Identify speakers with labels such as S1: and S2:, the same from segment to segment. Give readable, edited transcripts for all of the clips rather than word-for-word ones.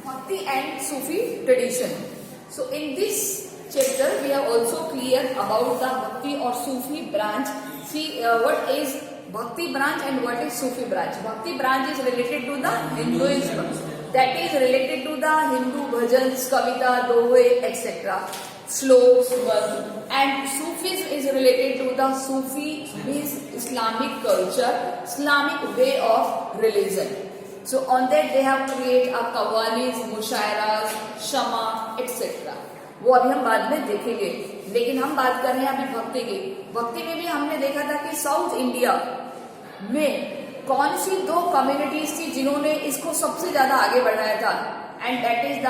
S1: Bhakti and Sufi tradition. So in this chapter we have also clear about the Bhakti or Sufi branch. See what is Bhakti branch and what is Sufi branch. Bhakti branch is related to the Hinduism, that is related to the Hindu bhajans, kavita, dohe, etc. Sloks, and Sufism is related to the Sufi means Islamic culture, Islamic way of religion. So on that they have created a कव्वालीज, मुशायराज, Shama etc. वो अभी हम बाद में देखेंगे, लेकिन हम बात कर रहे हैं अभी भक्ति की. भक्ति में भी हमने देखा था कि साउथ इंडिया में कौन सी दो कम्युनिटीज थी जिन्होंने इसको सबसे ज्यादा आगे बढ़ाया था, and that is the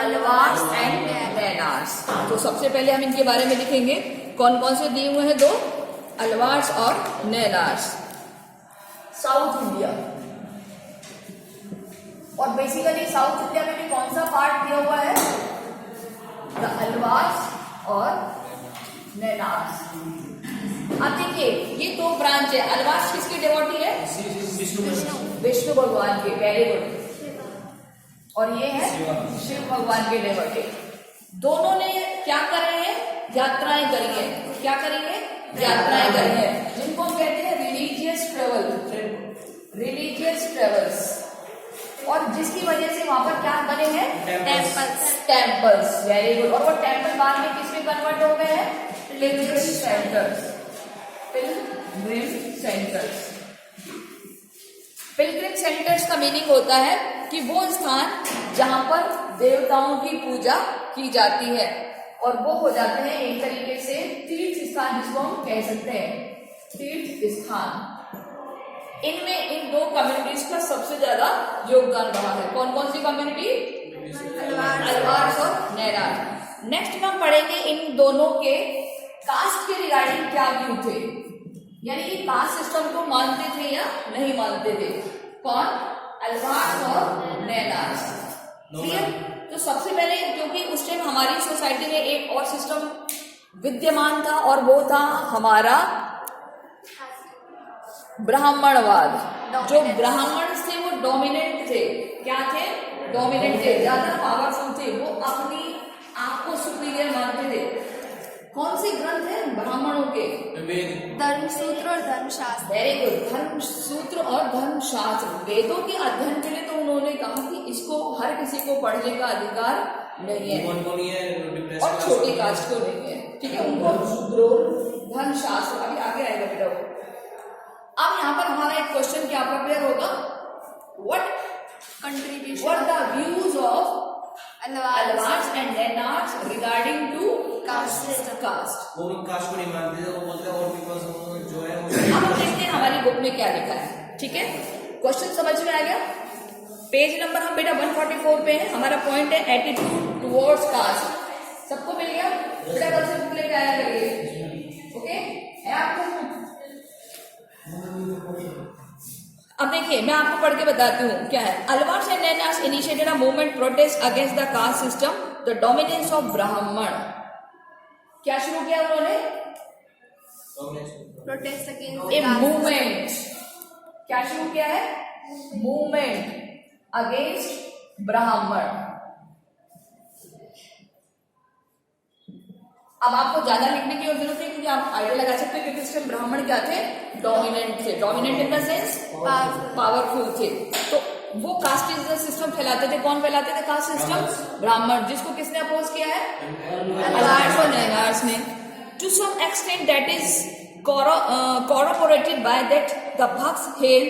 S1: Alvars and Nayanars. तो सबसे पहले हम इनके बारे में लिखेंगे कौन कौन से दिए हुए हैं दो, अलवार्स और नैनार्स. साउथ इंडिया, और बेसिकली साउथ इंडिया में भी कौन सा पार्ट दिया हुआ है, द अलवार्स और नैनार्स. अब देखिए ये दो ब्रांच है. अलवार्स किसकी डिवोटी है, विष्णु भगवान के, वेरी गुड. और ये है शिव भगवान के डिवोटी. दोनों ने क्या कर रहे हैं, यात्राएं करी है. क्या करेंगे, यात्राएं करी है, जिनको हम कहते हैं रिलीजियस ट्रेवल, रिलीजियस ट्रेवल्स. और जिसकी वजह से वहां पर क्या बने हैं, टेम्पल्स. Very good. और वो टेम्पल बाद में किसमें कन्वर्ट हो गए हैं, Pilgrim centres. Pilgrim centres, Pilgrim centres का मीनिंग होता है कि वो स्थान जहां पर देवताओं की पूजा की जाती है, और वो हो जाते हैं एक तरीके से तीर्थ स्थान, जिसको हम कह सकते हैं तीर्थ स्थान. इनमें इन दो कम्युनिटीज का सबसे ज्यादा योगदान रहा है. कौन कौन सी कम्युनिटी, अलवार्स और नैनार्स. नेक्स्ट में हम पढ़ेंगे इन दोनों के कास्ट के रिगार्डिंग क्या व्यू थे, यानी कि कास्ट सिस्टम को मानते थे या नहीं मानते थे. कौन, अलवार्स और नैनार्स. क्लियर. तो सबसे पहले क्योंकि उस टाइम हमारी सोसाइटी में एक और सिस्टम विद्यमान था, और वो था हमारा ब्राह्मणवाद. जो ब्राह्मण थे वो डोमिनेंट थे. क्या थे, डोमिनेंट थे, ज्यादा पावरफुल थे. वो अपनी आप को सुपीरियर मानते थे. कौन से ग्रंथ है ब्राह्मणों के,
S2: धर्मसूत्र और धर्मशास्त्र.
S1: Very good. धर्मसूत्र और धर्मशास्त्र. वेदों के अध्ययन के लिए तो उन्होंने कहा कि इसको हर किसी को पढ़ने का अधिकार नहीं है, और छोटी कास्ट को नहीं है. ठीक है, उनको सूत्रों, धर्मशास्त्र अभी आगे आएगा बेटा. अब यहाँ पर हमारा एक क्वेश्चन क्या प्रिपेयर होगा, what
S2: contribution,
S1: what the views of Alvars and Nayanars regarding to
S2: caste system.
S1: Caste.
S3: वो कास्ट को नहीं मानते थे, वो बोलते हैं और बिकॉज जो है
S1: अब हम देखते हैं हमारी बुक में क्या लिखा है. ठीक है, क्वेश्चन समझ में आ गया. पेज नंबर हम बेटा 144 पे है. हमारा पॉइंट है एटीट्यूड टुवर्ड्स कास्ट. सबको मिल गया बेटा, कल से बुक लेके आया करिए. ओके, है आपको. अब देखिए मैं आपको पढ़ के बताती हूँ क्या है. Alvars and Nayanars initiated a movement protest against the caste system, the dominance of Brahmin. क्या शुरू किया उन्होंने,
S2: प्रोटेस्ट
S1: ए मूवमेंट. क्या शुरू किया है, मूवमेंट अगेंस्ट ब्राह्मण. अब आपको ज्यादा लिखने की जरूरत नहीं, क्योंकि आप आइडिया लगा सकते हैं कि इस टाइम ब्राह्मण क्या थे, डोमिनेंट थे. Dominant in the sense powerful थे. तो वो कास्ट सिस्टम फैलाते थे. कौन फैलाते थे कास्ट सिस्टम, ब्राह्मण. जिसको किसने अपोज किया है, अलवार्स और नैनार्स ने. To some extent that is corroborated by that the Bhaks hail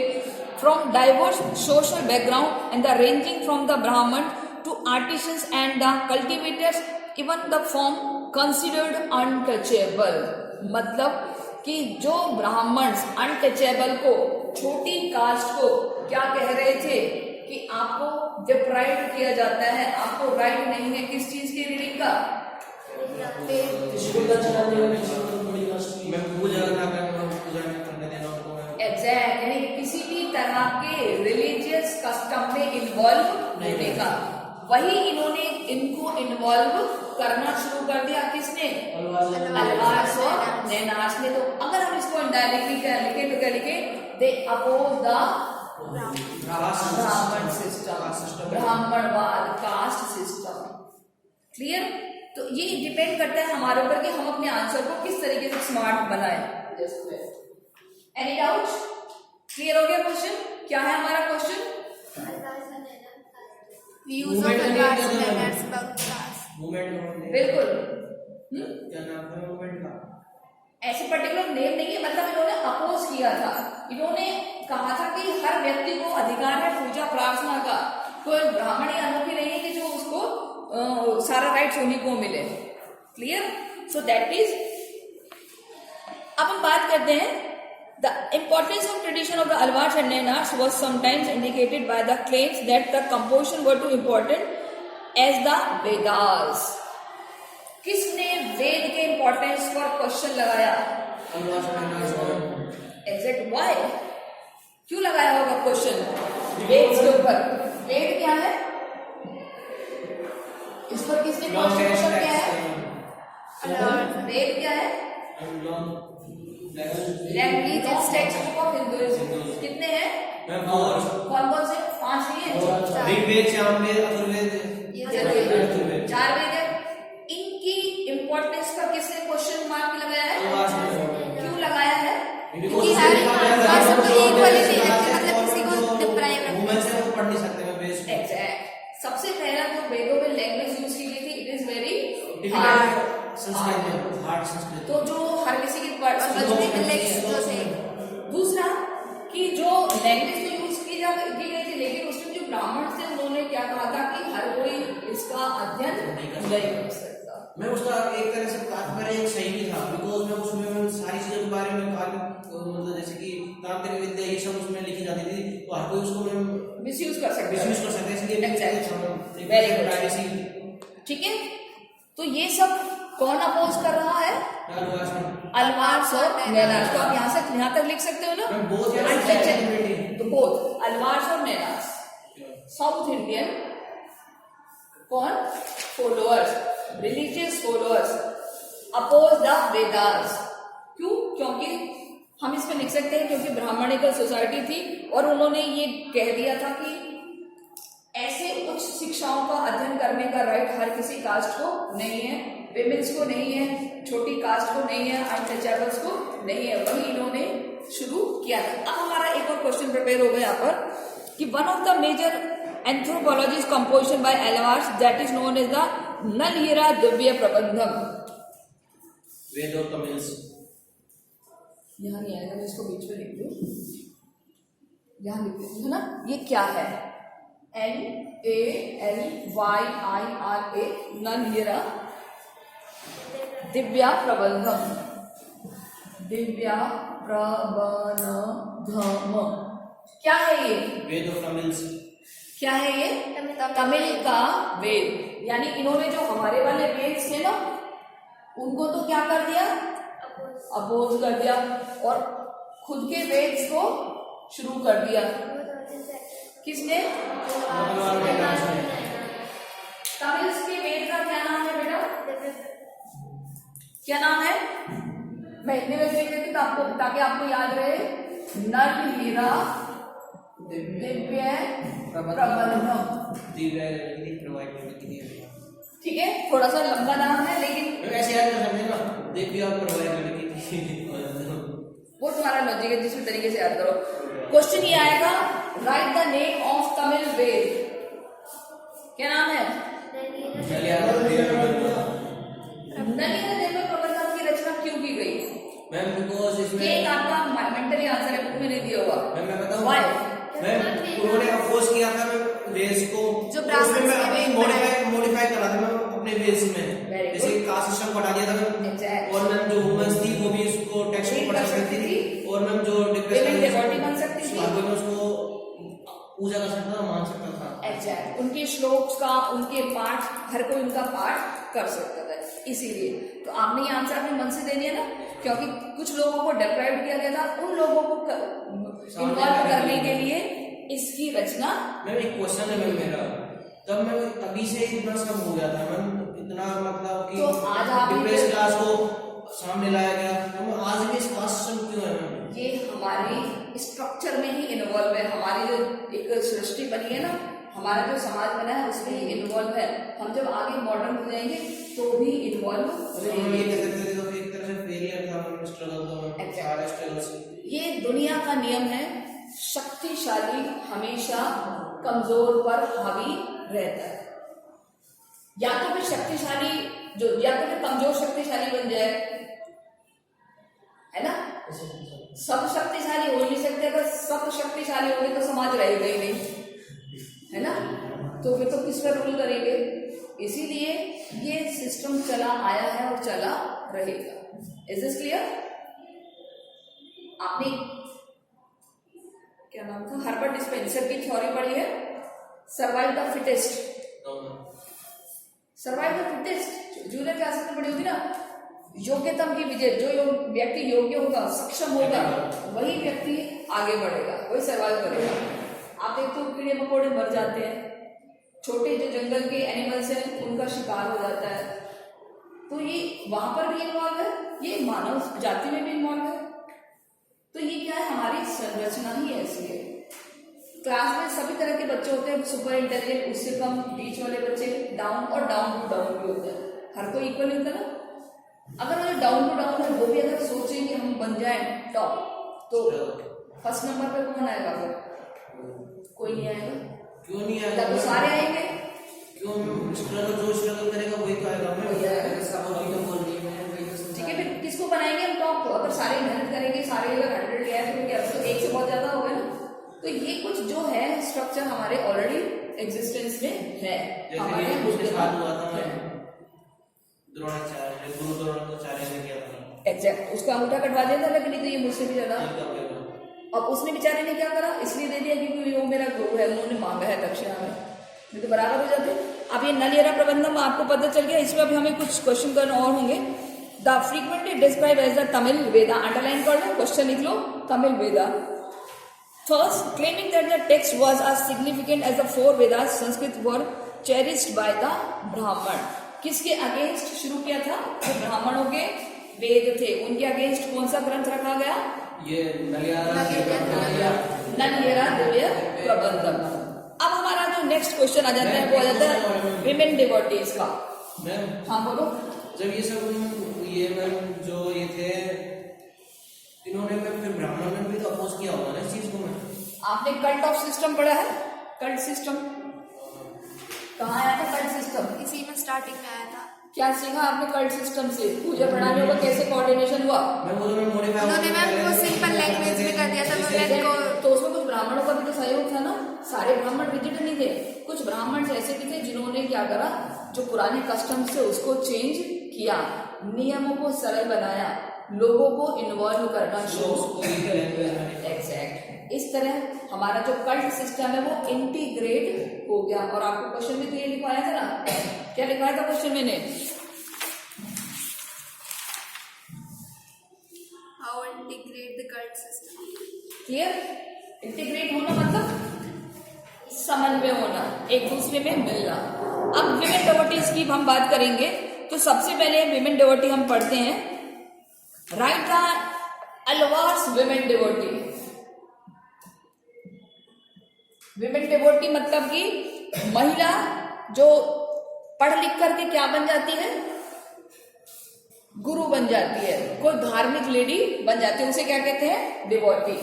S1: from diverse social background and the ranging from the Brahman to artisans and the cultivators, even the form considered untouchable. मतलब कि जो ब्राह्मण untouchable को, छोटी cast को क्या कह रहे थे कि आपको डिप्राइव किया जाता है, आपको राइट नहीं है किस चीज के रीडिंग का, एग्जैक्ट. यानी किसी भी तरह के रिलीजियस कस्टम में इन्वॉल्व होने का. वही इन्होंने इनको इन्वॉल्व करना शुरू कर दिया. किसने, अलवार्स और नैनार्स ने. तो अगर हम इसको इनडायरेक्टली क्या लिखे तो क्या लिखे, दे अपोज द ब्राह्मण सिस्टम, ब्राह्मणवाद. क्लियर? तो ये डिपेंड करता है हमारे ऊपर कि हम अपने आंसर को किस तरीके से स्मार्ट बनाए। Any doubt? क्लियर हो गया क्वेश्चन? क्या है हमारा question?
S2: Views of Alvar's and Leonard's about class.
S3: Movement
S1: बिल्कुल।
S3: क्या नाम है मूवमेंट का?
S1: ऐसे पर्टिकुलर नेम नहीं है, मतलब इन्होंने अपोज किया था। इन्होंने कहा था कि हर व्यक्ति को अधिकार है पूजा प्रार्थना का, कोई ब्राह्मण या अनोखी नहीं है कि जो उसको सारा राइट्स उन्हीं को मिले। क्लियर? सो दैट इज, अब हम बात करते हैं the importance of tradition of the Alvars and Nainars was sometimes indicated by the claims that the composition were too important as the Vedas. किसने वेद के इंपॉर्टेंस पर क्वेश्चन लगाया? एग्जैक्ट वाई, क्यों लगाया होगा क्वेश्चन वेद के ऊपर? वेद क्या है? इस पर किसने क्वेश्चन किया है? वेद क्या है? Language and text book of Hinduism. कितने हैं? कौन कौन से? 5 ही हैं।
S3: ऋग्वेद, सामवेद, अथर्ववेद,
S1: 4 वेद है। इनकी इंपॉर्टेंस पर किसने क्वेश्चन मार्क लगाया है? क्यों लगाया है?
S2: क्योंकि हर भाषा को इक्वलिटी रखते, मतलब किसी को डिप्राइव रखते।
S3: पढ़ नहीं सकते मैं बेस।
S1: एग्जैक्ट। सबसे पहला जो वेदों में लैंग्वेज यूज की गई थी, it is very
S3: hard Sanskrit.
S1: तो जो हर किसी की दूसरा कि जो लैंग्वेज तो यूज की गई थी, लेकिन उसमें जो ब्राह्मण थे उन्होंने क्या कहा था कि हर कोई इसका अध्ययन नहीं कर सकता।
S3: मैं उसका एक तरह से तात्पर्य सही भी था, बिकॉज मैं उसमें सारी चीजों के बारे में मतलब जैसे कि तांत्रिक विद्या ये सब उसमें लिखी जाती थी, तो हर कोई उसको
S1: मिसयूज कर सकता है,
S3: इसलिए
S1: वेरी गुड।
S3: प्राइवेसी।
S1: ठीक है, तो ये सब कौन अपोज कर रहा है? अल्वार्स और नैनार्स। तो आप यहाँ तक लिख सकते हो ना? तो बोथ अल्वार्स और नैनार्स, साउथ इंडियन कौन? Followers, religious followers oppose the Vedas. क्यों? क्योंकि हम इसमें लिख सकते हैं क्योंकि ब्राह्मणिकल सोसाइटी थी और उन्होंने ये कह दिया था कि ऐसे उच्च शिक्षाओं का अध्ययन करने का राइट हर किसी कास्ट को नहीं है, विमेन्स को नहीं है, छोटी कास्ट को नहीं है, अनटचेबल्स को नहीं है। वही इन्होंने शुरू किया था। अब हमारा एक और क्वेश्चन प्रिपेयर हो गया यहाँ पर कि one of the major anthropologist composition by Alvars that is known as the Nalayira Divya Prabandham.
S3: वेद और तमिल्स
S1: यहाँ नहीं आएगा, मैं इसको बीच में लिख दूं, यहाँ लिख दूं, है ना? ये क्या है? NALYIRA, नलहीरा दिव्या प्रबंधम। दिव्या प्रबंधम क्या है ये?
S3: वेद और तमिल्स
S1: क्या है ये? तमिल का वेद। यानी इन्होंने जो हमारे वाले वेद थे ना, उनको तो क्या कर दिया? अपोज कर दिया और खुद के वेद को शुरू कर दिया। किसने? तमिल्स के वेद का क्या नाम है बेटा? क्या नाम है? मैं इतने वेद लिख देती आपको, ताकि आपको याद रहे। नलहीरा दिव्य प्रबंधम। ठीक है, थोड़ा सा लंबा नाम है लेकिन
S3: ऐसे याद कर सकते ना, दिव्या प्रवाह
S1: वो तुम्हारा लॉजिक है, जिस तरीके से याद करो। क्वेश्चन ये आएगा, write the name of Tamil Veda. क्या नाम है? नलहीरा दिव्य प्रबंधम की रचना क्यों की गई?
S3: मैम बिकॉज इसमें
S1: एक आपका मेंटली आंसर है, बुक में नहीं दिया हुआ।
S3: मैं बताऊं
S1: व्हाई?
S3: मैम उन्होंने अपोज किया था वेज को,
S2: जो ब्राह्मण
S3: उसमें मैं अपनी मॉडिफाई करा था मैं अपने वेज में,
S1: Very
S3: जैसे कास्ट सिस्टम बढ़ा दिया था
S1: Exactly.
S3: और मैम जो वुमेन्स थी वो भी उसको टेक्स्ट को पढ़ सकती थी और मैम जो
S1: Women devotee बन सकती थी।
S3: में उसको पूजा कर सकता था, मान सकता था।
S1: एग्जैक्ट, उनके श्लोक का, उनके पाठ, हर कोई उनका पाठ कर सकता था। इसीलिए तो आपने ये आंसर अपने मन से दे दिया ना, क्योंकि कुछ लोगों को डिप्राइव किया गया था, उन लोगों को इन्वॉल्व करने के लिए इसकी रचना।
S3: मैम एक क्वेश्चन है मैम मेरा, तब मैं तभी से इतना सब हो गया था मैम, इतना मतलब कि
S1: तो आज आप
S3: डिप्रेस क्लास को सामने लाया गया, तो आज भी इस कास्ट सिस्टम क्यों है मैम?
S1: ये हमारी स्ट्रक्चर में ही इन्वॉल्व है। हमारी जो एक सृष्टि बनी है ना, हमारा जो समाज बना है उसमें इन्वॉल्व है। हम जब आगे मॉडर्न हो जाएंगे तो भी इन्वॉल्व
S3: हम
S1: रहेंगे।
S3: ये कह सकते थे तो एक तरह से फेलियर था, स्ट्रगल था, सारे स्ट्रगल्स।
S1: ये दुनिया का नियम है, शक्तिशाली हमेशा कमजोर पर हावी रहता है। या तो फिर शक्तिशाली जो, या तो फिर कमजोर शक्तिशाली बन जाए, है ना। सब शक्तिशाली हो ही नहीं सकते, अगर सब शक्तिशाली होंगे तो समाज रहेगा ही नहीं, है ना। तो फिर तो किस पर रूल करेंगे। इसीलिए ये सिस्टम चला आया है और चला रहेगा। Is this clear? आपने क्या नाम था, हर्बर्ट स्पेंसर की थ्योरी पढ़ी है, survive the fittest. Survive the fittest junior classes में पढ़ी होगी ना। योग्यतम की विजय, जो व्यक्ति योग्य होगा, सक्षम होगा, वही व्यक्ति आगे बढ़ेगा, वही सर्वाइव करेगा। आप देखते हो कीड़े मकोड़े मर जाते हैं, छोटे जो जंगल के एनिमल्स हैं उनका शिकार हो जाता है, तो ये वहां पर भी इन्वॉल्व है, ये मानव जाति में भी इन्वॉल्व है। तो ये क्या है, हमारी संरचना ही ऐसी है। क्लास में सभी तरह के बच्चे होते हैं, सुपर इंटेलिजेंट, उससे कम, बीच वाले बच्चे, डाउन और डाउन टू डाउन भी होते हैं। हर कोई इक्वल नहीं होता ना। अगर वो डाउन टू डाउन है वो भी अगर सोचे कि हम बन जाएं टॉप, तो फर्स्ट नंबर पे कौन आएगा? फिर कोई नहीं आएगा।
S3: क्यों नहीं आएगा?
S1: तो सारे आएंगे।
S3: क्यों? स्ट्रगल जो स्ट्रगल करेगा वही तो आएगा।
S1: ठीक है, फिर किसको बनाएंगे हम टॉप? तो अगर सारे मेहनत करेंगे, सारे अगर 100 ले आए तो क्या, तो एक से बहुत ज्यादा होगा ना। तो ये कुछ जो है स्ट्रक्चर हमारे ऑलरेडी एग्जिस्टेंस में है, हमारे
S3: उसके साथ हुआ था द्रोणाचार्य, गुरु द्रोणाचार्य ने किया था।
S1: एग्जैक्ट, उसका अंगूठा कटवा दिया था, लेकिन नहीं तो ये मुझसे भी ज्यादा। अब उसने बेचारे ने क्या करा, इसलिए दे दिया क्योंकि वो मेरा गुरु है, उन्होंने मांगा है दक्षिणा में, नहीं तो बराबर हो जाते। अब ये नलियरा प्रबंधम आपको पता चल गया। इसमें अभी हमें कुछ क्वेश्चन करना और होंगे। The frequently describe as the Tamil Veda, underline कर लो, क्वेश्चन लिख लो, Tamil Veda. First, claiming that the text was as significant as the 4 Vedas, Sanskrit were cherished by the Brahman. किसके अगेंस्ट शुरू किया था? जो ब्राह्मणों के वेद थे, उनके अगेंस्ट कौन सा ग्रंथ रखा गया?
S3: ये नलियारा
S1: दिव्य प्रबंधम। अब हमारा जो नेक्स्ट क्वेश्चन आ जाता है वो आ जाता है विमेन डिवोटीज का। हाँ बोलो।
S3: जब ये सब ये मैम जो ये थे, इन्होंने फिर ब्राह्मण में भी तो अपोज किया होगा ना इस चीज को। मैं
S1: आपने कल्ट ऑफ सिस्टम पढ़ा है? कल्ट सिस्टम कहाँ आया था? कल्ट सिस्टम
S2: इसी में स्टार्टिंग में आया था।
S1: क्या सीखा आपने कल्ट सिस्टम से? पूजा प्रणालियों का कैसे कोऑर्डिनेशन हुआ?
S2: उन्होंने मैम वो सिंपल लैंग्वेज में कर दिया था वुमेन को।
S1: तो उसमें कुछ ब्राह्मणों का भी तो सहयोग था ना। सारे ब्राह्मण विजिट नहीं थे, कुछ ब्राह्मण ऐसे भी थे जिन्होंने क्या करा, जो पुराने कस्टम से उसको चेंज किया, नियमों को सरल बनाया, लोगों को इन्वॉल्व करना शुरू। एग्जैक्ट, इस तरह हमारा जो कल्ट सिस्टम है वो इंटीग्रेट हो गया। और आपको क्वेश्चन में तो ये लिखवाया था ना, क्या लिखवाया था क्वेश्चन मैंने?
S2: How integrate the cult system.
S1: Clear? Integrate होना मतलब समन्वय होना, एक दूसरे में मिलना। अब विमेन डिवोटीज की हम बात करेंगे, तो सबसे पहले विमेन डिवोटी हम पढ़ते हैं। Right the Alvars women devotee. Women devotee मतलब कि महिला जो पढ़ लिख करके क्या बन जाती है? गुरु बन जाती है, कोई धार्मिक लेडी बन जाती है, उसे क्या कहते हैं? डिवोटी।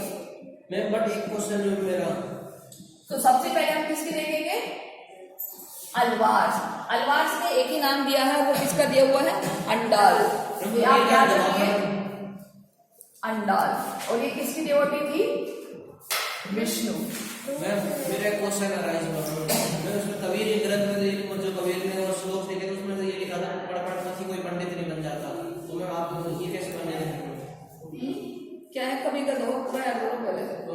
S3: मैं बट एक क्वेश्चन जो मेरा,
S1: तो सबसे पहले हम किसकी देखेंगे? अलवार्स। अलवार्स ने एक ही नाम दिया है, वो किसका दिया हुआ है? अंडाल। आप याद रखिए, अंडाल। और ये किसकी डिवोटी थी? विष्णु।
S3: मेरा क्वेश्चन अराइज हुआ, मैं उसमें कबीर एक ग्रंथ में जो कबीर ने वो श्लोक देखे तो उसमें ये लिखा था पढ़ थी कोई पंडित नहीं बन जाता। तो मैं आप ये कैसे बन जाए?
S1: क्या है कबीर का दोहा? पूरा बोले
S3: तो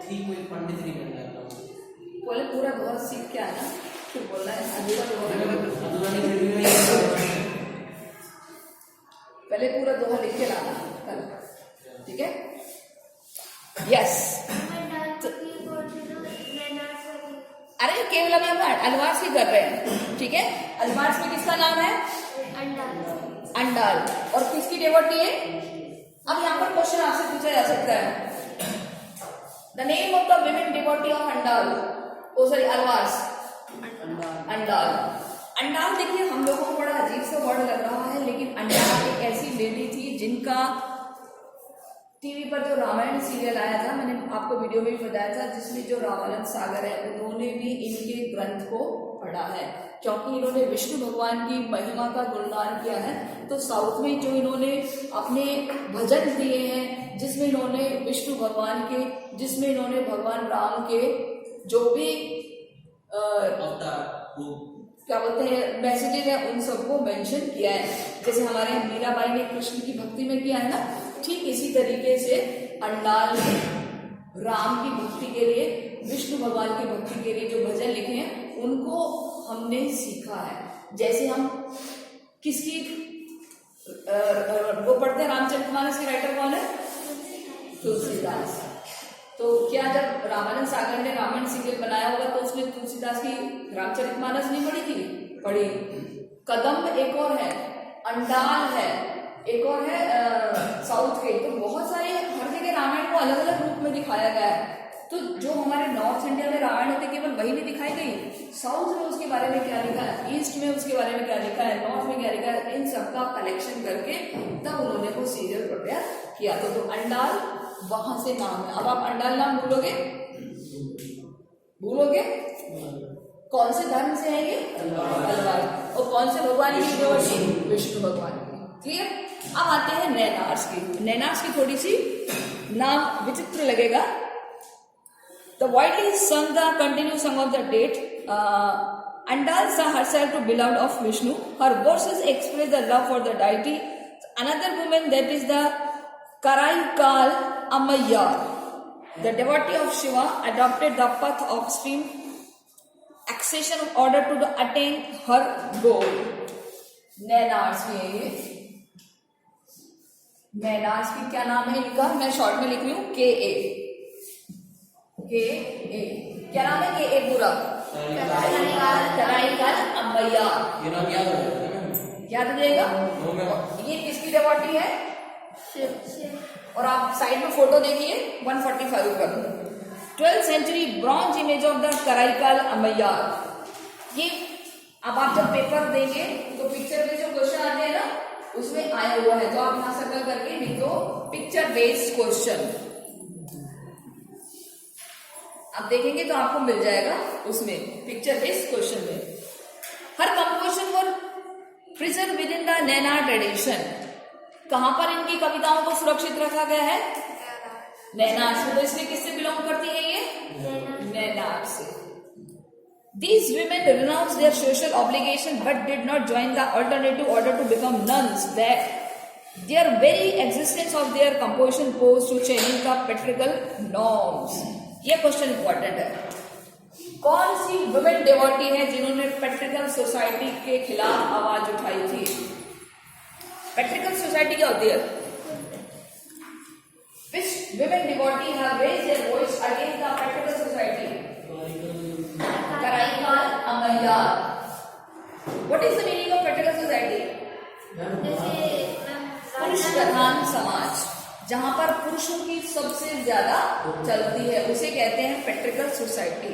S3: थी कोई पंडित नहीं बन जाता,
S1: बोले पूरा दोहा सीख के आना, फिर बोलना है अधूरा दोहा। पहले पूरा दोहा लिख के लाना कल, ठीक है? यस। अरे केवल अभी हम अलवार्स की कर रहे हैं, ठीक है? अलवार्स में किसका नाम है? अंडाल। और किसकी डिवोटी है? अब यहाँ पर क्वेश्चन आपसे पूछा जा सकता है, the name of the women devotee of Andal. Oh sorry Alvars, Andal. Andal देखिए हम लोगों को बड़ा अजीब सा वर्ड लग रहा है, लेकिन अंडाल एक ऐसी लेडी थी जिनका टीवी पर जो रामायण सीरियल आया था, मैंने आपको वीडियो में भी बताया था, जिसमें जो रामानंद सागर है उन्होंने भी इनके ग्रंथ को पढ़ा है, क्योंकि इन्होंने विष्णु भगवान की महिमा का गुणगान किया है। तो साउथ में जो इन्होंने अपने भजन दिए हैं, जिसमें इन्होंने विष्णु भगवान के, जिसमें इन्होंने भगवान राम के जो भी क्या बोलते हैं मैसेजेज है उन सबको मेंशन किया है। जैसे हमारे मीराबाई ने कृष्ण की भक्ति में किया है ना, ठीक इसी तरीके से अंडाल ने राम की भक्ति के लिए, विष्णु भगवान की भक्ति के लिए जो भजन लिखे हैं उनको हमने सीखा है। जैसे हम किसकी वो पढ़ते हैं, रामचरितमानस की राइटर कौन है? तुलसीदास। तो क्या जब रामानंद सागर ने रामायण सीरियल बनाया होगा तो उसने तुलसीदास की रामचरितमानस नहीं पढ़ी थी? पढ़ी। कदम्ब एक और है, अंडाल है, एक और है साउथ के। तो बहुत सारे हर जगह रामायण को अलग अलग रूप में दिखाया गया है। तो जो हमारे नॉर्थ इंडिया में रामायण होते केवल वही नहीं दिखाई गई, साउथ में उसके बारे में क्या लिखा है, ईस्ट में उसके बारे में क्या लिखा है, नॉर्थ में क्या लिखा है, इन सबका कलेक्शन करके तब उन्होंने वो सीरियल प्रिपेयर किया। तो अंडाल वहां से नाम है। अब आप अंडाल नाम भूलोगे? भूलोगे? कौन से धर्म से है ये? अलवार। और कौन से भगवान की डिवोटी? विष्णु भगवान की। क्लियर? अब आते हैं नैनार्स की। नैनार्स की थोड़ी सी नाम विचित्र लगेगा। The widely sung the continuous song of the date. Andal saw herself to beloved of Vishnu. Her verses express the love for the deity. Another woman, that is the Karaikal Ammayar, the devotee of Shiva, adopted the path of stream accession in order to attain her goal. Nayanars की है ये। नैनार्स की क्या नाम है इनका? मैं short में लिख रही हूँ KA। क्या नाम है? KA पूरा कराईकाल अम्मैयार।
S3: ये नाम याद रखना।
S1: याद रखिएगा। ये किसकी डिवोटी है? और आप साइड में फोटो देखिए 145 पर 12th century bronze image of the Karaikal Ammaiyar. ये अब आप जब पेपर देंगे तो पिक्चर में जो क्वेश्चन आते हैं ना उसमें आया हुआ है, तो आप यहां सर्कल करके लिखो पिक्चर बेस्ड क्वेश्चन। आप देखेंगे तो आपको मिल जाएगा उसमें पिक्चर बेस्ड क्वेश्चन में। Her composition for preserve within the Nayanar tradition. कहां पर इनकी कविताओं को सुरक्षित रखा गया है? नैनार से। तो इसमें किससे बिलोंग करती है ये? नैनार से। These women renounced their social obligation but did not join the alternative order to become nuns. That their very existence of their composition posed to changing the patriarchal norms. ये क्वेश्चन इंपॉर्टेंट है। कौन सी women devotee है जिन्होंने पेट्रिकल society के खिलाफ आवाज उठाई थी? पेट्रिकल सोसाइटी क्या होती है? Which women devotee have raised their voice against the patriarchal society? Karaikal Ammayar. What is the meaning of patriarchal society? पुरुष प्रधान समाज, जहां पर पुरुषों की सबसे ज्यादा चलती है उसे कहते हैं patriarchal society.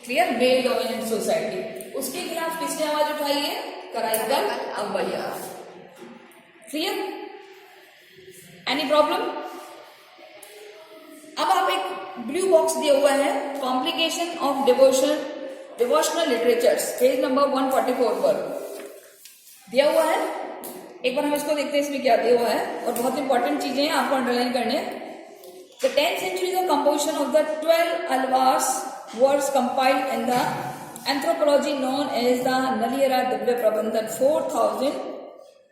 S1: Clear? Male dominant society. उसके खिलाफ किसने आवाज उठाई है? Karaikal Ammaiyar. Clear? Any problem? अब आप एक ब्लू बॉक्स दिया हुआ है, complication of devotional literatures, page number 144 पर दिया हुआ है। एक बार हम इसको देखते हैं इसमें क्या दिया हुआ है, और बहुत इंपॉर्टेंट चीजें हैं आपको अंडरलाइन करने। The 10th century the composition of the 12 alvars was compiled in the anthropology known as the Naliyara Divya Prabandhan, 4000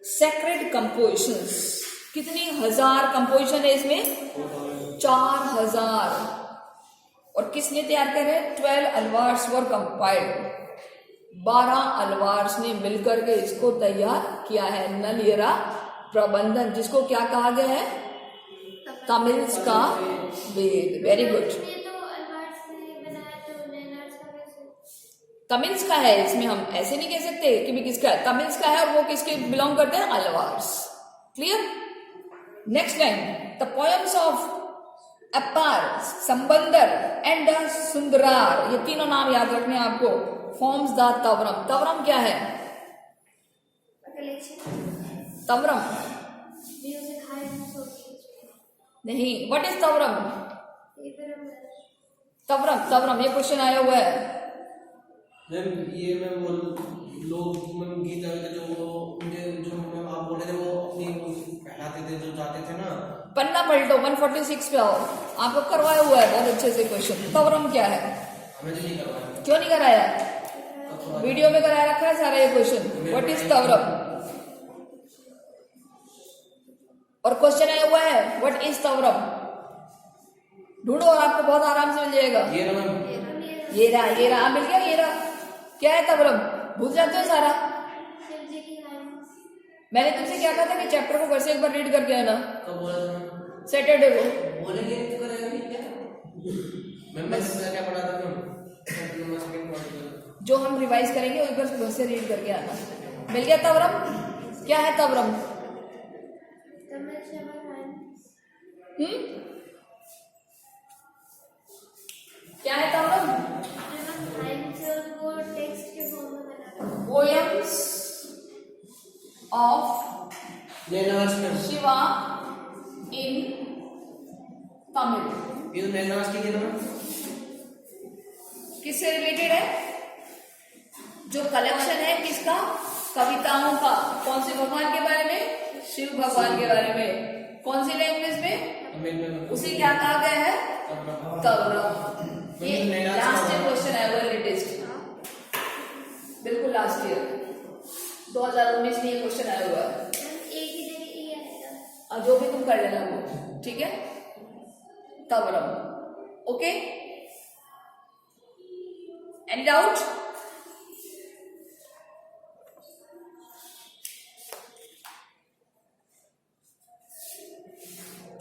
S1: sacred compositions। कितनी हजार कंपोजिशन है इसमें? 4000। और किसने तैयार करे? 12 alvars were compiled। 12 अलवार्स ने मिलकर के इसको तैयार किया है, नलियरा प्रबंधन, जिसको क्या कहा गया है? तमिल्स का वेद। Very good. तमिल्स का है, इसमें हम ऐसे नहीं कह सकते कि भी किसका है, तमिल्स का है, और वो किसके बिलोंग करते हैं? Alvars. Clear? Next line, the poems of Appar, Sambandar and the सुंदरार, ये तीनों नाम याद रखने हैं आपको, फॉर्म्स द तवरम। तवरम क्या है?
S2: collection
S1: तवरम
S2: music high
S1: नहीं, व्हाट इज तवरम?
S2: favorite
S1: तवरम, तवरम, ये क्वेश्चन आया हुआ है।
S3: मैम ये मैम वो लोग मैम गीत गाते जो वो उनके जो मैम आप बोले थे वो अपनी कहलाते थे जो जाते थे ना,
S1: पन्ना पलटो 146 पे आओ, आपको करवाया हुआ है बहुत अच्छे से क्वेश्चन। तवरम क्या है?
S3: हमें तो नहीं करवाया।
S1: क्यों नहीं कराया? वीडियो में कराया रखा है सारा ये क्वेश्चन, व्हाट इज तवरम। और क्वेश्चन आया हुआ है व्हाट इज तवरम, ढूंढो और आपको बहुत आराम से मिल जाएगा।
S3: ये ना मैम,
S1: ये रहा, मिल गया, ये रहा। क्या है तवरम? भूल जाते हो सारा।
S2: शिव जी की high
S1: मैंने तुमसे क्या कहा था कि चैप्टर को घर से एक बार रीड करके आना,
S3: कब बोला था मैम?
S1: सैटरडे को।
S3: बोलेंगे तो करेगा नहीं क्या? मैम मैं क्या पढ़ा था मैम?
S1: जो हम रिवाइज करेंगे एक बार घर से रीड करके आना। मिल गया तवरम? क्या है तवरम?
S2: तमिल शब्द high
S1: क्या है तवरम?
S2: वो टेक्स्ट के फॉर्म में बना
S1: पोएम्स ऑफ
S3: नैनास में
S1: शिवा इन तमिल।
S3: ये तो नैनास की ना
S1: किससे रिलेटेड है? जो कलेक्शन है किसका? कविताओं का। कौन से भगवान के बारे में? शिव भगवान के बारे में। कौन सी लैंग्वेज में?
S3: तमिल में
S1: उसे क्या कहा गया है? तवरम। ये लास्ट ईयर क्वेश्चन है, वो लेटेस्ट, बिल्कुल लास्ट ईयर 2019 में ये क्वेश्चन आया हुआ है।
S2: एक ही जगह ई आएगा।
S1: और जो भी तुम कर लेना वो, ठीक है। तवरम, ओके। Any doubt?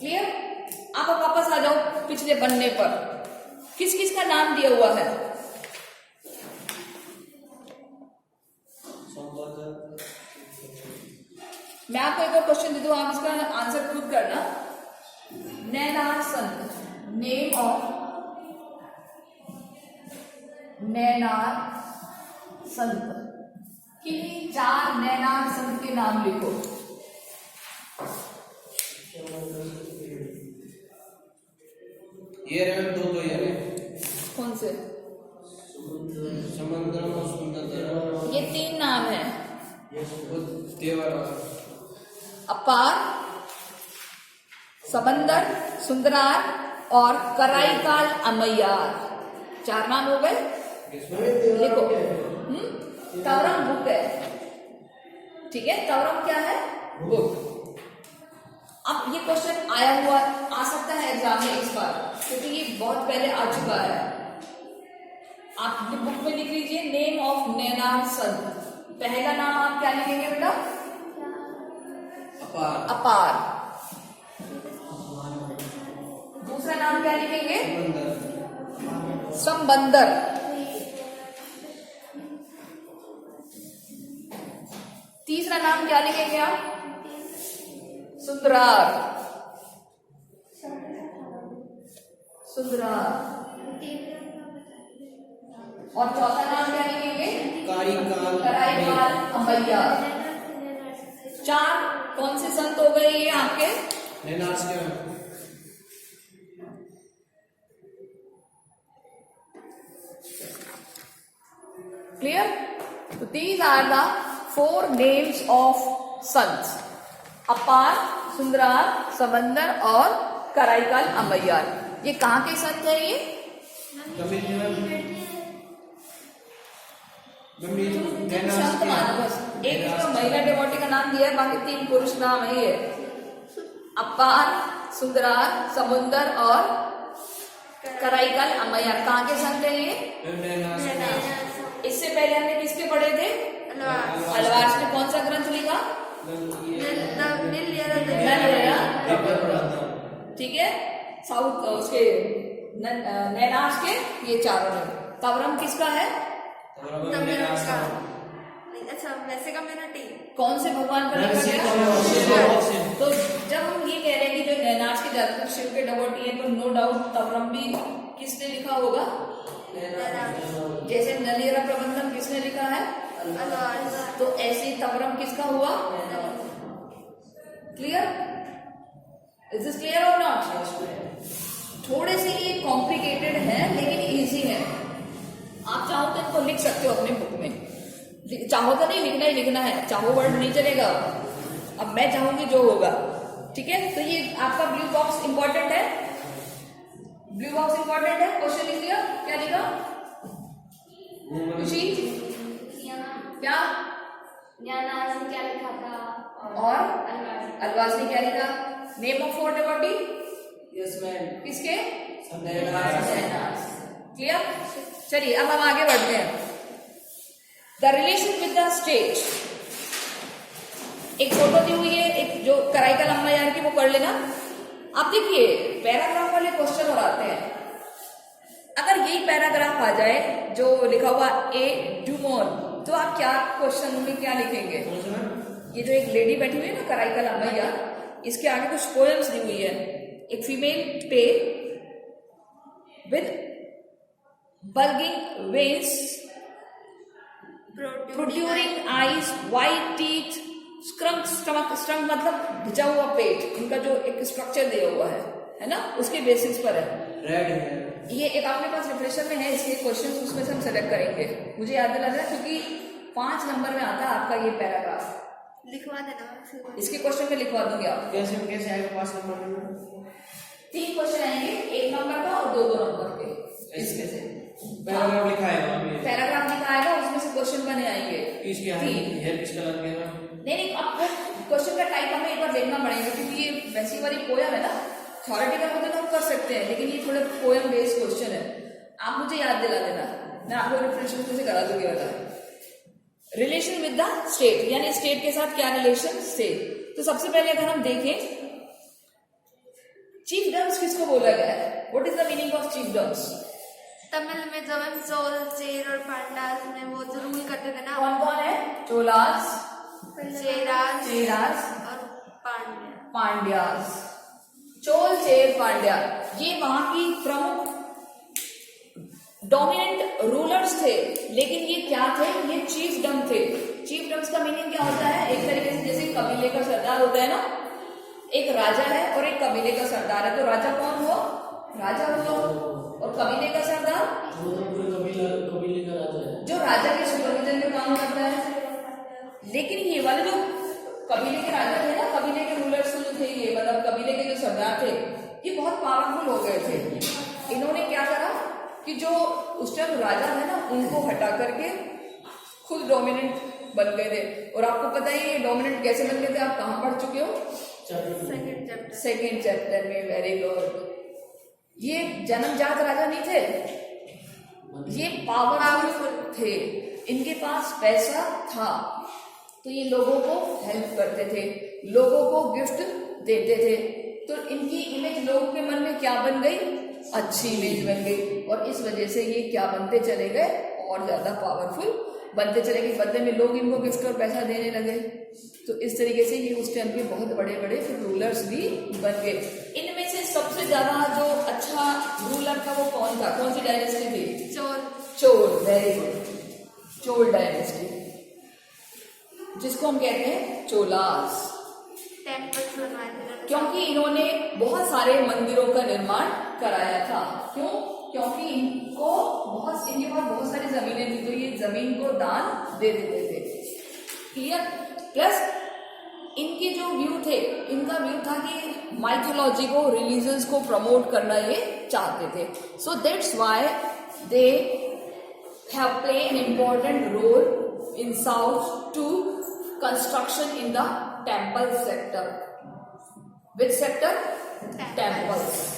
S1: क्लियर? आप अब वापस आ जाओ पिछले पन्ने पर। किस किस का नाम दिया हुआ है? मैं आपको एक और क्वेश्चन दे दूं, आप इसका आंसर खुद करना। नैनार संत, नेम ऑफ नैनार संत, किन्हीं 4 नैनार संत के नाम लिखो।
S3: ये रहे दो तो ये
S1: कौन से?
S3: समुद्रम और सुंदर,
S1: ये 3 नाम है।
S3: देवर
S1: अपार, समंदर, सुंदरार और कराईकाल अमैयार। 4 नाम हो गए, लिखो। तवरम बुक है, ठीक है। तवरम क्या है? बुक। अब ये क्वेश्चन आया हुआ आ सकता है एग्जाम में इस बार, क्योंकि ये बहुत पहले आ चुका है। आप बुक में लिख लीजिए नेम ऑफ नैनार संत। पहला नाम आप क्या लिखेंगे बेटा?
S3: अपार,
S1: अपार। दूसरा नाम क्या लिखेंगे? संबंदर। तीसरा नाम क्या लिखेंगे आप? सुंदरार। सुंदरार। और चौथा नाम क्या लिखेंगे? कराईकाल अमैयार। 4 कौन से संत हो गए ये आपके?
S3: नैनास के
S1: क्लियर? तो these are the 4 names of संत: अपार, सुंदरार, समंदर और कराईकाल अमैयार। ये कहाँ के संत है ये? संत मानो बस। एक इसमें महिला डिवोटी का नाम दिया है, बाकी 3 पुरुष नाम है ये। अपार, सुंदरार, समुंदर और कराईकाल अमैयार। कहाँ के संत है ये? इससे पहले हमने किसके पढ़े थे? अलवार ने कौन सा ग्रंथ लिखा? ठीक है। साउथ उसके नैनाश के ये 4 ने। तवरम किसका है?
S2: तमिल का। अच्छा सब वैसे कम्युनिटी
S1: कौन से भगवान पर
S3: मैम,
S1: लिखा
S3: शिव
S1: गया?
S3: और शिव।
S1: तो जब हम ये कह रहे हैं कि जो नैनाश के जातक शिव के डिवोटी हैं, तो नो डाउट तवरम भी किसने लिखा होगा? जैसे नलियरा प्रबंधन किसने लिखा है? तो ऐसे ही तवरम किसका हुआ? क्लियर? इज दिस क्लियर और नॉट? थोड़े से ये कॉम्प्लिकेटेड है लेकिन इजी है। आप चाहो तो इनको लिख सकते हो अपने बुक में, चाहो तो नहीं, लिखना ही लिखना है, चाहो वर्ड नहीं चलेगा। अब मैं चाहूंगी जो होगा, ठीक है। तो ये आपका ब्लू बॉक्स इंपॉर्टेंट है, ब्लू बॉक्स इंपॉर्टेंट है। क्वेश्चन लिख लिया, क्या लिखा खुशी? क्या?
S2: क्या लिखा था?
S1: और अलवाज ने क्या लिखा? Name of 4 devotee
S3: yes ma'am.
S1: किसके?
S3: नैनाश।
S1: क्लियर? चलिए अब हम आगे बढ़ते हैं। The relation with the state, एक फोटो दी हुई है, एक जो कराईका लंबा यार की, वो कर लेना। आप देखिए पैराग्राफ वाले क्वेश्चन और आते हैं। अगर यही पैराग्राफ आ जाए जो लिखा हुआ ए डूमोन, तो आप क्या क्वेश्चन में क्या लिखेंगे? ये जो एक लेडी बैठी हुई है ना कराईका लंबा यार, इसके आगे कुछ पोएम्स दी हुई है। एक फीमेल पे with bulging veins, protruding eyes, white teeth, shrunk stomach मतलब भिजा हुआ पेट, इनका जो एक स्ट्रक्चर दिया हुआ है ना, उसके बेसिस पर है।
S3: रेड है।
S1: ये एक अपने पास रिफ्रेशर में है, इसके क्वेश्चन उसमें से हम सेलेक्ट करेंगे। मुझे याद दिला रहा है क्योंकि 5 नंबर में आता है आपका ये पैराग्राफ।
S2: लिखवा देना
S1: इसके क्वेश्चन में लिखवा दूंगी आप।
S3: कैसे कैसे आएगा 5 नंबर में?
S1: 3 क्वेश्चन आएंगे, 1 नंबर का और 2 नंबर के। इसके से
S3: पैराग्राफ लिखा है
S1: पैराग्राफ लिखा आएगा, उसमें से क्वेश्चन बने आएंगे।
S3: इसके हेयर किस कलर के है?
S1: नहीं, आपको क्वेश्चन का टाइप हमें एक बार देखना पड़ेगा क्योंकि ये वैसी वाली पोयम है ना, थ्योरेटिकल होते तो हम कर सकते हैं, लेकिन ये थोड़े पोयम बेस्ड क्वेश्चन है। आप मुझे याद दिला देना, मैं आपको रिफ्रेशमेंट से करा दूंगी वाला। रिलेशन विद द स्टेट, यानी स्टेट के साथ क्या रिलेशन से। तो सबसे पहले अगर हम देखें, चीफ डम्स किसको बोला गया है? What is the meaning of chief dumps?
S2: Tamil में जब हम चोल चेर और पांडास में वो जो रूल करते थे ना,
S1: कौन कौन है? चोलास,
S2: चेरास और पांड्या।
S1: पांड्यास, चोल चेर पांड्या, ये वहां की प्रमुख डोमिनेंट रूलर्स थे। लेकिन ये क्या थे? ये चीफ डम थे। चीफ डम्स का मीनिंग क्या होता है? एक तरीके से जैसे कबीले का सरदार होता है ना, एक राजा है और एक कबीले का सरदार है। तो राजा कौन हुआ? राजा हुआ। और कबीले का सरदार
S3: वो तो पूरे कबीले का राजा है,
S1: जो राजा के सुपरविजन में काम करता है। लेकिन ये वाले जो कबीले के राजा थे ना, कबीले के रूलर्स जो थे, ये मतलब कबीले के जो सरदार थे, ये बहुत पावरफुल हो गए थे। इन्होंने क्या करा कि जो उस टाइम राजा है ना, उनको हटा करके खुद डोमिनेंट बन गए थे। और आपको पता है ये डोमिनेंट कैसे बन गए थे? आप कहाँ पढ़ चुके हो? सेकेंड चैप्टर में। Very good. ये जन्मजात राजा नहीं थे, ये पावरफुल थे, इनके पास पैसा था, तो ये लोगों को हेल्प करते थे, लोगों को गिफ्ट देते थे। तो इनकी इमेज लोगों के मन में क्या बन गई? अच्छी इमेज बन गई। और इस वजह से ये क्या बनते चले गए? और ज्यादा पावरफुल बनते चले गए। बदले में लोग इनको गिफ्ट और पैसा देने लगे। तो इस तरीके से ये उस टाइम के बहुत बड़े बड़े रूलर्स भी बन गए। इनमें से सबसे ज्यादा जो अच्छा रूलर था वो कौन था? कौन सी डायनेस्टी थी? Chola. Very good, Chola dynasty, जिसको हम कहते हैं चोलास।
S2: टेम्पल्स बनवाए थे,
S1: क्योंकि इन्होंने बहुत सारे मंदिरों का निर्माण कराया था। क्यों? क्योंकि इनके पास बहुत सारी जमीनें थी, तो ये जमीन को दान दे देते थे। क्लियर? प्लस इनके जो व्यू थे, इनका व्यू था कि माइथोलॉजी को, रिलीजन्स को प्रमोट करना ये चाहते थे। So that's why they have play an important role in south to construction in the temple sector. Which sector? Temples.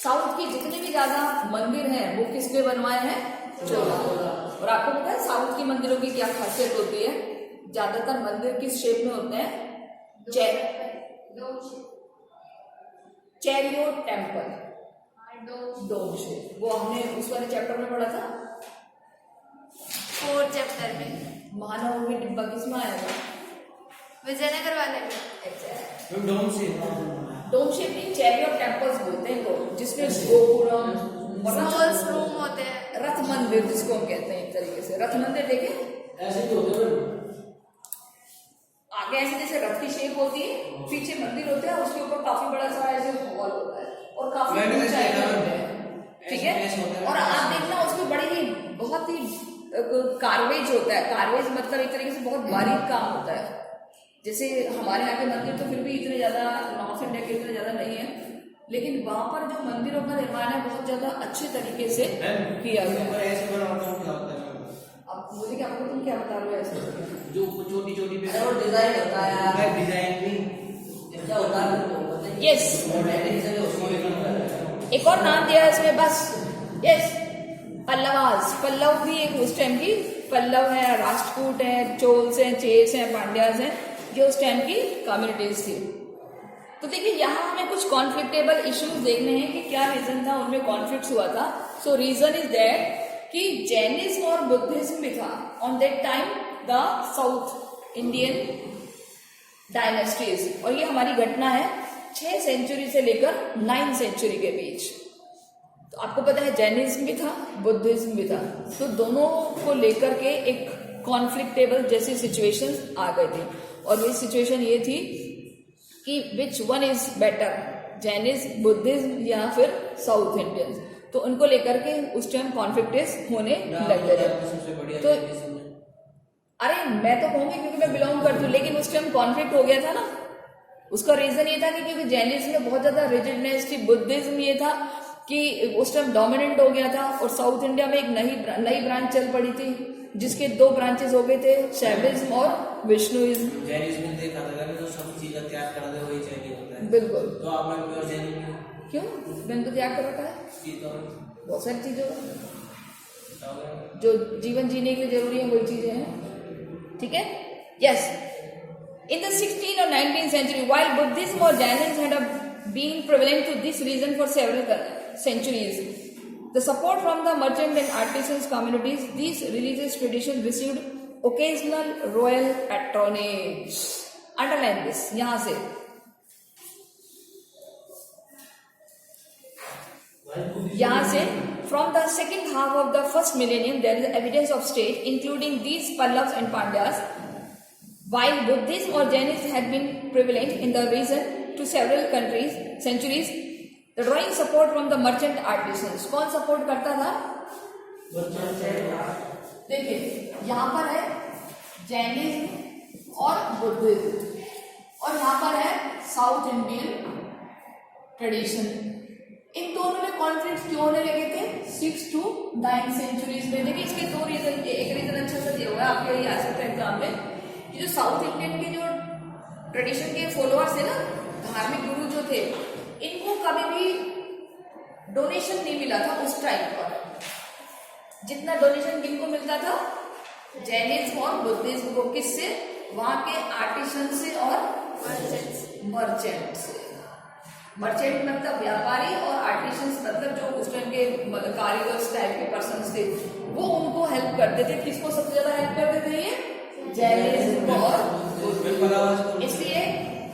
S1: South के जितने भी ज्यादा मंदिर हैं वो किसने बनवाए हैं? चोला। और आपको पता है साउथ की मंदिरों की क्या खासियत होती है? ज्यादातर मंदिर किस शेप में होते हैं? Chariot temple, dome shape. वो हमने उस वाले चैप्टर में पढ़ा था,
S2: 4th चैप्टर में।
S1: महानवमी डिब्बा किसमें आएगा?
S2: विजयनगर वाले में।
S3: मैम डोम से
S1: डोम शेप नहीं, चेरी ऑफ टेम्पल्स बोलते हैं इनको, जिसमें गोपुरम,
S2: सोल्स रूम होते हैं।
S1: रथ मंदिर जिसको हम कहते हैं एक तरीके से। रथ मंदिर देखे
S3: ऐसे ही होते हैं।
S1: आगे ऐसे जैसे रथ की शेप होती है, पीछे मंदिर होता है, उसके ऊपर काफी बड़ा सा ऐसे हॉल होता है और काफी
S3: मैंने
S1: ऊंचाई
S3: देखा
S1: में
S3: है।
S1: होते हैं, ठीक है।
S3: ऐसे होता है।
S1: और आप देखना उसमें बड़ी ही बहुत ही कारवेज होता है। कारवेज मतलब एक तरीके से बहुत बारीक काम होता है। जैसे हमारे यहाँ के मंदिर तो फिर भी इतने ज्यादा नॉर्थ इंडिया के इतने ज्यादा नहीं है, लेकिन वहां पर जो मंदिरों का निर्माण है बहुत ज्यादा अच्छे तरीके से किया गया है।
S3: ऐसे बनाता हूँ क्या होता है?
S1: अब मुझे क्या पता तुम क्या बता रहे हो ऐसे?
S3: जो छोटी छोटी पे
S4: और डिजाइन होता है यार,
S3: डिजाइन भी
S4: क्या होता है?
S1: यस, एक और नाम दिया है इसमें बस। यस, पल्लवास। पल्लव भी एक उस टाइम की, पल्लव है, राष्ट्रकूट है, चोल्स हैं, चेस हैं, पांड्यास हैं, ये उस टाइम की कम्युनिटीज थी। तो देखिए यहाँ हमें कुछ कॉन्फ्लिक्टेबल इश्यूज देखने हैं कि क्या रीजन था, उनमें कॉन्फ्लिक्ट हुआ था। सो रीजन इज दैट कि जैनिज्म और बुद्धिज्म भी था on that time the south Indian dynasties. और ये हमारी घटना है 6 सेंचुरी से लेकर 9 सेंचुरी के बीच। तो आपको पता है जैनिज्म भी था, बुद्धिज्म भी था, तो दोनों को लेकर के एक कॉन्फ्लिक्टेबल जैसी सिचुएशंस आ गई थी। और ये सिचुएशन ये थी कि which one is better, Jainism, Buddhism या फिर साउथ इंडियंस। तो उनको लेकर के उस टाइम कॉन्फ्लिक्ट होने लग गए
S3: सबसे बढ़िया
S1: तो
S3: जैनिज्म है।
S1: अरे मैं तो कहूंगी क्योंकि मैं बिलोंग करती हूँ, लेकिन उस टाइम कॉन्फ्लिक्ट हो गया था ना। उसका रीजन ये था कि क्योंकि जैनिज्म में बहुत ज्यादा रिजिडनेस थी, बुद्धिज्म ये था कि उस टाइम डोमिनेंट हो गया था, और साउथ इंडिया में एक नई ब्रांच चल पड़ी थी जिसके 2 ब्रांचेस हो गए थे, शैविज्म और विष्णुइज्म।
S3: जैनिज्म में देखा था कि जो सब चीजें त्याग कर दे वही जैनिज्म होता है।
S1: बिल्कुल।
S3: तो आप लोग प्योर जैनिज्म हैं।
S1: क्यों? मैंने तो त्याग कर रखा है
S3: जी तो
S1: बहुत सारी चीजों का,
S3: बताओगे?
S1: जो जीवन जीने के लिए जरूरी है वही चीजें हैं, ठीक है। यस, इन द 16th और 19th century, while Buddhism or Jainism had been prevalent to this region for several centuries, the support from the merchant and artisans communities, these religious traditions received occasional royal patronage. Underline this, यहाँ से from the second half of the first millennium there is evidence of state including these Pallavas and Pandyas. While Buddhism or Jainism had been prevalent in the region to several centuries, the drawing support from the merchant artisans. कौन support करता था? देखिए यहाँ पर है Jainism और Buddhism, और यहाँ पर है साउथ इंडियन ट्रेडिशन। इन दोनों में कॉन्फ्लिक्ट क्यों होने लगे थे 6 to 9 सेंचुरीज में? देखिए इसके 2 रीजन, एक रीजन अच्छा सा दिया हुआ है आपके ये आ सकता है एग्जाम में। जो साउथ इंडियन के जो ट्रेडिशन के फॉलोअर्स थे ना, धार्मिक गुरु जो थे, इनको कभी भी डोनेशन नहीं मिला था उस टाइम पर। जितना डोनेशन किनको मिलता था? जैनिज्म और बुद्धिज्म को। किससे? वहां के आर्टिसन से और मर्चेंट से। मर्चेंट मतलब व्यापारी और आर्टिशंस मतलब जो उस टाइम के कारीगर्स टाइप के पर्सन थे, वो उनको हेल्प करते थे। किसको सबसे ज्यादा हेल्प करते थे? ये जैनिज्म और, इसलिए